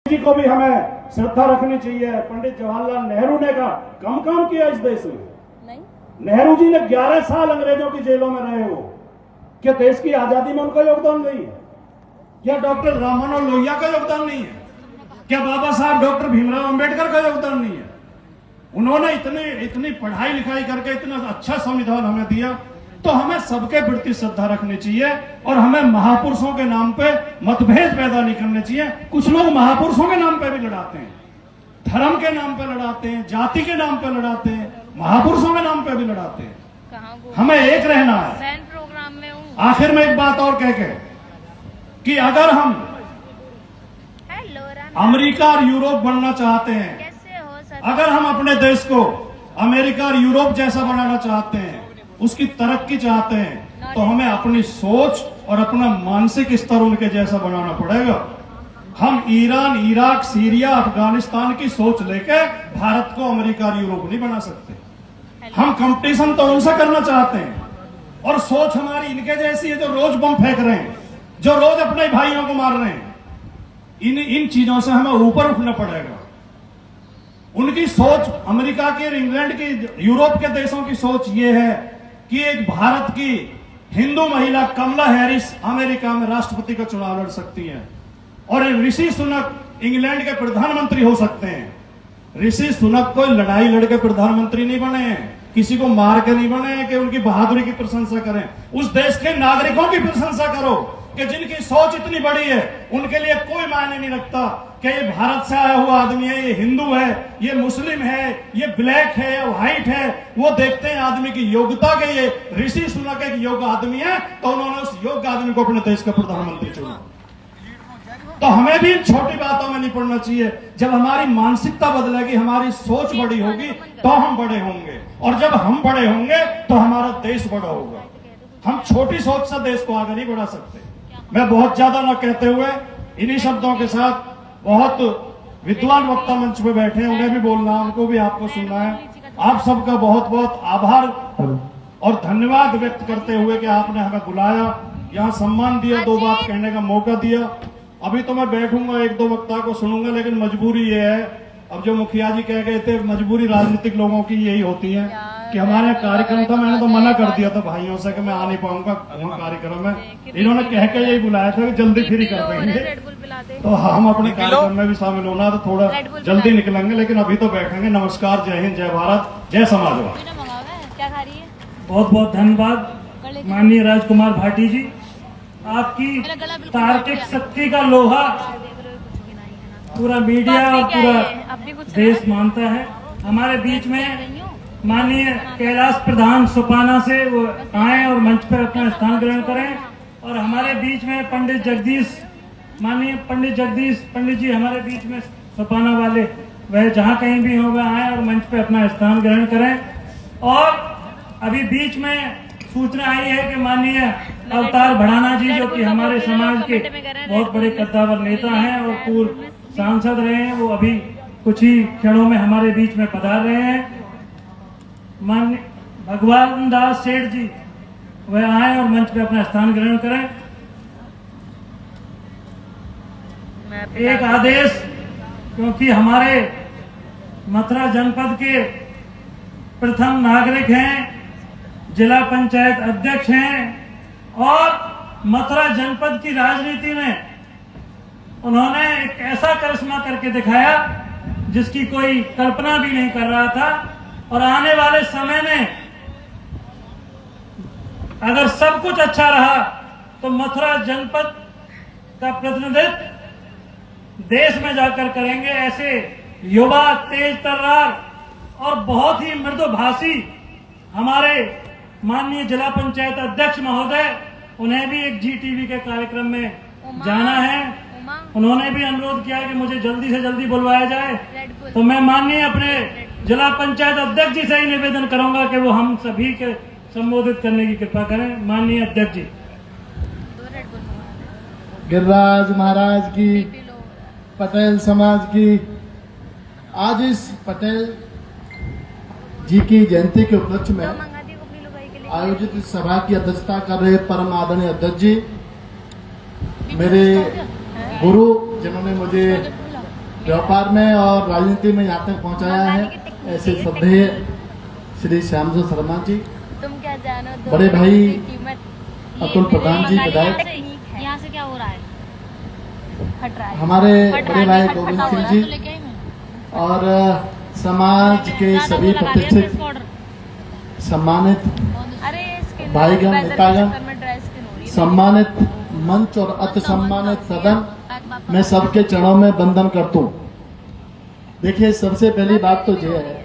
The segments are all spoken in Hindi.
जी को भी हमें श्रद्धा रखनी चाहिए। पंडित जवाहरलाल नेहरू ने का कम काम किया इस देश में? नहीं। नेहरू जी ने 11 साल अंग्रेजों की जेलों में रहे हो, क्या देश की आजादी में उनका योगदान नहीं है? क्या डॉक्टर राममनोहर लोहिया का योगदान नहीं है? क्या बाबा साहब डॉक्टर भीमराव अंबेडकर का योगदान नहीं है? उन्होंने इतनी पढ़ाई लिखाई करके इतना अच्छा संविधान हमें दिया, तो हमें सबके प्रति श्रद्धा रखनी चाहिए और हमें महापुरुषों के नाम पे मतभेद पैदा नहीं करने चाहिए। कुछ लोग महापुरुषों के नाम पे भी लड़ाते हैं, धर्म के नाम पे लड़ाते हैं, जाति के नाम पे लड़ाते हैं, महापुरुषों के नाम पे भी लड़ाते हैं। हमें एक रहना है। प्रोग्राम में हूँ। आखिर में एक बात और कह के कि अगर हम अमेरिका और यूरोप बनना चाहते हैं, कैसे हो सकता? अगर हम अपने देश को अमेरिका और यूरोप जैसा बनाना चाहते हैं, उसकी तरक्की चाहते हैं, तो हमें अपनी सोच और अपना मानसिक स्तर उनके जैसा बनाना पड़ेगा। हम ईरान, इराक, सीरिया, अफगानिस्तान की सोच लेके भारत को अमेरिका और यूरोप नहीं बना सकते। हम कंपटीशन तो उनसे करना चाहते हैं और सोच हमारी इनके जैसी है, जो रोज बम फेंक रहे हैं, जो रोज अपने भाइयों को मार रहे हैं। इन चीजों से हमें ऊपर उठना पड़ेगा। उनकी सोच, अमेरिका की, इंग्लैंड की, यूरोप के देशों की सोच ये है कि एक भारत की हिंदू महिला कमला हैरिस अमेरिका में राष्ट्रपति का चुनाव लड़ सकती है और ऋषि सुनक इंग्लैंड के प्रधानमंत्री हो सकते हैं। ऋषि सुनक कोई लड़ाई लड़के प्रधानमंत्री नहीं बने हैं, किसी को मार के नहीं बने हैं कि उनकी बहादुरी की प्रशंसा करें। उस देश के नागरिकों की प्रशंसा करो कि जिनकी सोच इतनी बड़ी है। उनके लिए कोई मायने नहीं रखता कि ये भारत से आया हुआ आदमी है, ये हिंदू है, ये मुस्लिम है, ये ब्लैक है या व्हाइट है। वो देखते हैं आदमी की योग्यता के। ये ऋषि सुनक एक योग्य आदमी है, तो उन्होंने उस योग्य आदमी को अपने देश का प्रधानमंत्री चुना। तो हमें भी इन छोटी बातों में नहीं पड़ना चाहिए। जब हमारी मानसिकता बदलेगी, हमारी सोच बड़ी होगी, तो हम बड़े होंगे, और जब हम बड़े होंगे तो हमारा देश बड़ा होगा। हम छोटी सोच से देश को आगे नहीं बढ़ा सकते। मैं बहुत ज्यादा न कहते हुए इन्हीं शब्दों के साथ, बहुत विद्वान वक्ता मंच पे बैठे हैं, उन्हें भी बोलना, उनको भी आपको सुनना है। आप सबका बहुत बहुत आभार और धन्यवाद व्यक्त करते हुए कि आपने हमें बुलाया, यहाँ सम्मान दिया, दो बात कहने का मौका दिया। अभी तो मैं बैठूंगा, एक दो वक्ता को सुनूंगा, लेकिन मजबूरी ये है, अब जो मुखिया जी कह गए थे, मजबूरी राजनीतिक लोगों की यही होती है कि हमारे कार्यक्रम था, मैंने तो मना कर दिया था भाइयों से कि मैं आ नहीं पाऊंगा वहाँ कार्यक्रम में। इन्होंने कह के यही बुलाया था कि जल्दी फ्री कर देंगे, तो हम अपने कार्यक्रम में भी शामिल होना, तो थोड़ा जल्दी निकलेंगे, लेकिन अभी तो बैठेंगे। नमस्कार, जय हिंद, जय भारत, जय समाजवाद। क्या खा रही है? बहुत बहुत धन्यवाद माननीय राजकुमार भाटी जी, आपकी तार्किक शक्ति का लोहा पूरा मीडिया और पूरा देश मानता है। हमारे बीच में माननीय कैलाश प्रधान सोपाना से वो आए और मंच पर अपना स्थान ग्रहण करें, और हमारे बीच में पंडित जगदीश, माननीय पंडित जगदीश पंडित जी हमारे बीच में सोपाना वाले, वह जहाँ कहीं भी हो वह आए और मंच पर अपना स्थान ग्रहण करें। और अभी बीच में सूचना आई है कि माननीय अवतार भड़ाना जी, जो कि हमारे समाज के बहुत बड़े कद्दावर नेता हैं और पूर्व सांसद रहे हैं, वो अभी कुछ ही क्षणों में हमारे बीच में पधार रहे हैं। माननीय भगवान दास सेठ जी वह आए और मंच पे अपना स्थान ग्रहण करें। एक आदेश, क्योंकि हमारे मथुरा जनपद के प्रथम नागरिक हैं, जिला पंचायत अध्यक्ष हैं, और मथुरा जनपद की राजनीति में उन्होंने एक ऐसा करिश्मा करके दिखाया जिसकी कोई कल्पना भी नहीं कर रहा था। और आने वाले समय में अगर सब कुछ अच्छा रहा तो मथुरा जनपद का प्रतिनिधित्व देश में जाकर करेंगे। ऐसे युवा, तेज तर्रार और बहुत ही मृदुभाषी हमारे माननीय जिला पंचायत अध्यक्ष महोदय, उन्हें भी एक GTV के कार्यक्रम में जाना है। उन्होंने भी अनुरोध किया कि मुझे जल्दी से जल्दी बुलवाया जाए, तो मैं माननीय अपने जिला पंचायत अध्यक्ष जी से ही निवेदन करूंगा कि वो हम सभी के संबोधित करने की कृपा करें। माननीय अध्यक्ष जी। गिरिराज महाराज की, पटेल समाज की, आज इस पटेल जी की जयंती के उपलक्ष्य में आयोजित इस सभा की अध्यक्षता कर रहे परम आदरणीय अध्यक्ष जी, मेरे गुरु, जिन्होंने मुझे व्यापार में और राजनीति में यहाँ तक पहुँचाया है, ऐसे श्रद्धेय श्री श्यामसुंदर शर्मा जी, तुम क्या जानो दो बड़े भाई की कीमत। अतुल प्रधान जी, विधायक, यहाँ से क्या हो रहा है? हट रहा है हमारे हट बड़े रहा है, भाई हट गोविंद रहा सिंह है। जी तो लेके आई मैं। और समाज के ज्यादा सभी वो लगा दिया प्रतिष्ठित फेस पाउडर। सम्मानित अरे स्किन भाईगण, वैसे भी नेतागण, चक्कर में ड्राई स्किन हो रही है। सम्मानित मंच और अति सम्मानित सदन, मैं सबके चरणों में वंदन करता हूँ। देखिए, सबसे पहली बात तो यह है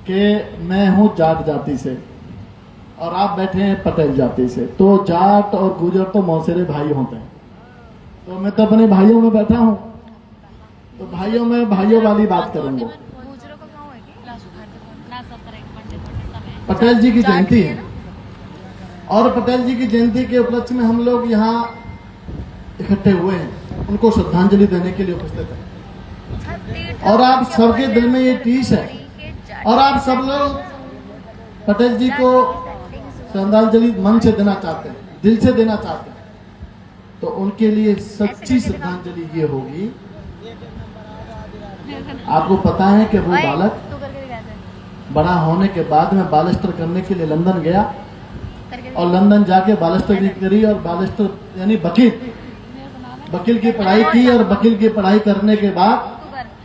कि मैं हूँ जाट जाति से और आप बैठे हैं पटेल जाति से, तो जाट और गुजर तो मौसेरे भाई होते हैं। तो मैं तो अपने भाइयों में बैठा हूँ, तो भाइयों में भाइयों वाली बात करूंगा। गुजरों का गाँव है क्या? पटेल जी की जयंती है और पटेल जी की जयंती के उपलक्ष्य में हम लोग यहाँ इकट्ठे हुए हैं, उनको श्रद्धांजलि देने के लिए उपस्थित हैं। और आप सबके दिल में ये टीस है और आप सब लोग पटेल जी को श्रद्धांजलि मन से देना चाहते हैं, दिल से देना चाहते हैं। तो उनके लिए सच्ची श्रद्धांजलि ये होगी, आपको पता है कि वो बालक बड़ा होने के बाद में बालेस्टर करने के लिए लंदन गया और लंदन जाके बालेस्टर करी और बालेस्टर यानी वकील की पढ़ाई की और वकील की पढ़ाई करने के बाद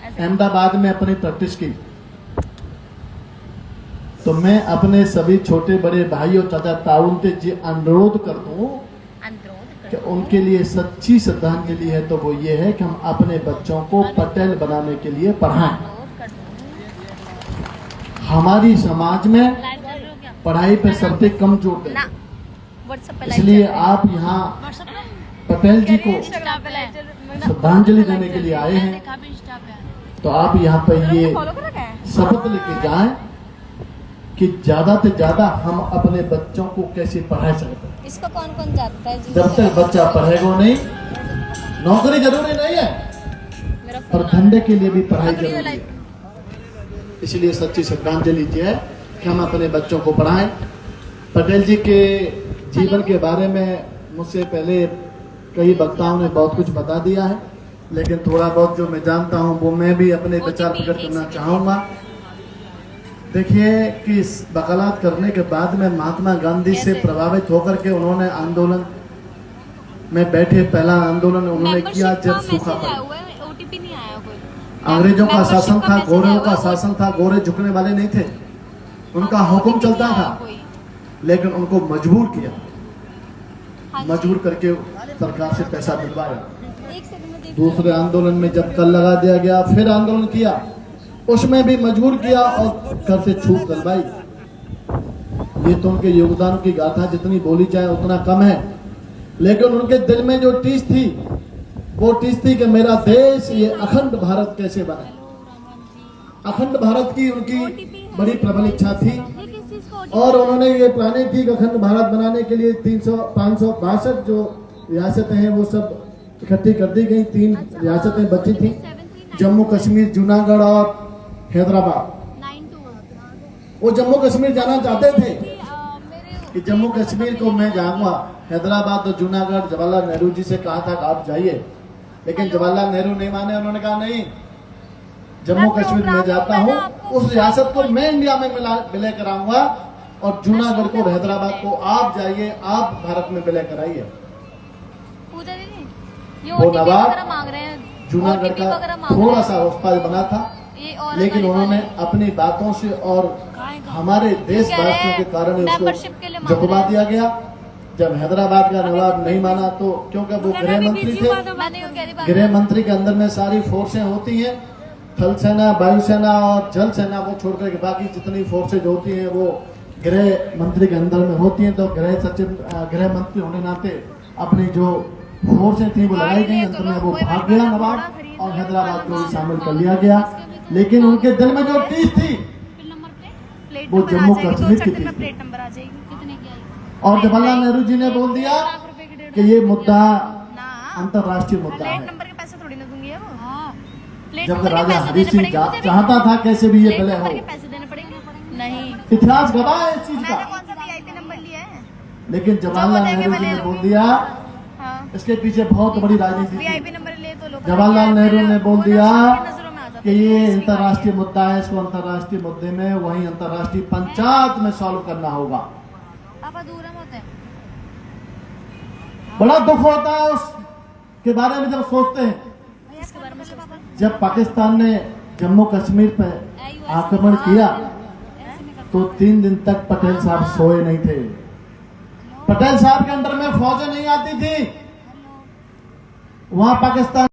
अहमदाबाद में अपनी प्रैक्टिस की। तो मैं अपने सभी छोटे बड़े भाइयों तथा ताउन से जी अनुरोध करता हूँ कि उनके लिए सच्ची श्रद्धांजलि है तो वो ये है कि हम अपने बच्चों को पटेल बनाने के लिए पढ़ाएं। हमारी समाज में पढ़ाई पे सबसे कम जोर दें, इसलिए आप यहाँ पटेल जी को श्रद्धांजलि देने के लिए आए हैं। तो आप यहाँ पर ये शपथ लेके जाएं कि ज्यादा से ज्यादा हम अपने बच्चों को कैसे पढ़ा सकते हैं। इसको कौन कौन जानता है? जब तक बच्चा पढ़ेगा नहीं, नौकरी जरूरी नहीं है, पर धंधे के लिए भी पढ़ाई जरूरी है। इसलिए सच्ची श्रद्धांजलि है कि हम अपने बच्चों को पढ़ाएं। पटेल जी के जीवन के बारे में मुझसे पहले कई वक्ताओं ने बहुत कुछ बता दिया है, लेकिन थोड़ा बहुत जो मैं जानता हूं वो मैं भी अपने विचार प्रकट करना चाहूंगा। देखिए कि इस वकालत करने के बाद में महात्मा गांधी से प्रभावित होकर के उन्होंने आंदोलन में बैठे। पहला आंदोलन उन्होंने किया जब सूखा पड़ा, अंग्रेजों का शासन था, गोरों का शासन था, गोरे झुकने वाले नहीं थे, उनका हुक्म चलता था, लेकिन उनको मजबूर किया, मजबूर करके सरकार से पैसा दिलवाया। दूसरे आंदोलन में जब कर लगा दिया गया, फिर आंदोलन किया, उसमें भी मजबूर किया और घर से छूट दिलवाई। ये तो उनके योगदान की गाथा जितनी बोली जाए उतना कम है, लेकिन उनके दिल में जो टीस थी वो टीस थी कि मेरा देश ये अखंड भारत कैसे बने। अखंड भारत की उनकी बड़ी प्रबल इच्छा थी और उन्होंने ये प्लानिंग थी कि अखंड भारत बनाने के लिए 562 जो रियासतें हैं वो सब इकट्ठी कर दी गई। 3 रियासतें बची थी, जम्मू कश्मीर, जूनागढ़ और हैदराबाद। वो जम्मू कश्मीर जाना चाहते थे कि जम्मू कश्मीर को मैं जाऊंगा, हैदराबाद और जूनागढ़ जवाहरलाल नेहरू जी से कहा था कि आप जाइए, लेकिन जवाहरलाल नेहरू नहीं माने। उन्होंने कहा नहीं, जम्मू कश्मीर में जाता हूँ, उस रियासत को मैं इंडिया में विलय कराऊंगा और जूनागढ़ को, हैदराबाद को आप जाइए, आप भारत में विलय कराइए। वो नवाब जूनागढ़ का थोड़ा सा उस्ताद बना था, लेकिन उन्होंने अपनी बातों से और हमारे देशवासियों के कारण उसको झुकवा दिया गया। जब हैदराबाद का नवाब नहीं माना तो, क्योंकि वो गृह मंत्री थे, गृह मंत्री के अंदर में सारी फोर्सें होती हैं, थल सेना, वायुसेना और जल सेना को छोड़कर के बाकी जितनी फोर्सेज होती हैं वो गृह मंत्री के अंदर में होती हैं। तो गृह सचिव, गृह मंत्री होने नाते अपनी जो फोर्सें थी वो लगाई गई, अंत में वो भाग गया नवाब और हैदराबाद को भी शामिल कर लिया गया। लेकिन उनके दिल में जो टीस थी वो जम्मू कश्मीर की थी। और जवाहरलाल नेहरू जी ने बोल दिया कि ये मुद्दा अंतर्राष्ट्रीय मुद्दा है। जब राजा हरि सिंह चाहता था कैसे भी ये विलय हो, नहीं, इतिहास गवाह है इस चीज का, लेकिन जवाहरलाल नेहरू जी ने बोल दिया। इसके पीछे बहुत बड़ी राजनीति थी। जवाहरलाल नेहरू ने बोल दिया नजरों में आ जाता कि ये अंतर्राष्ट्रीय मुद्दा है, इसको अंतर्राष्ट्रीय मुद्दे में वहीं अंतर्राष्ट्रीय पंचायत में सॉल्व करना होगा। पापा दूर हम होते हैं। बड़ा दुख होता है उसके बारे में जब सोचते हैं, इसके बारे में सोचते हैं। जब पाकिस्तान ने जम्मू कश्मीर पर आक्रमण किया तो 3 दिन तक पटेल साहब सोए नहीं थे। पटेल साहब के अंडर में फौजें नहीं आती थी, वहां पाकिस्तान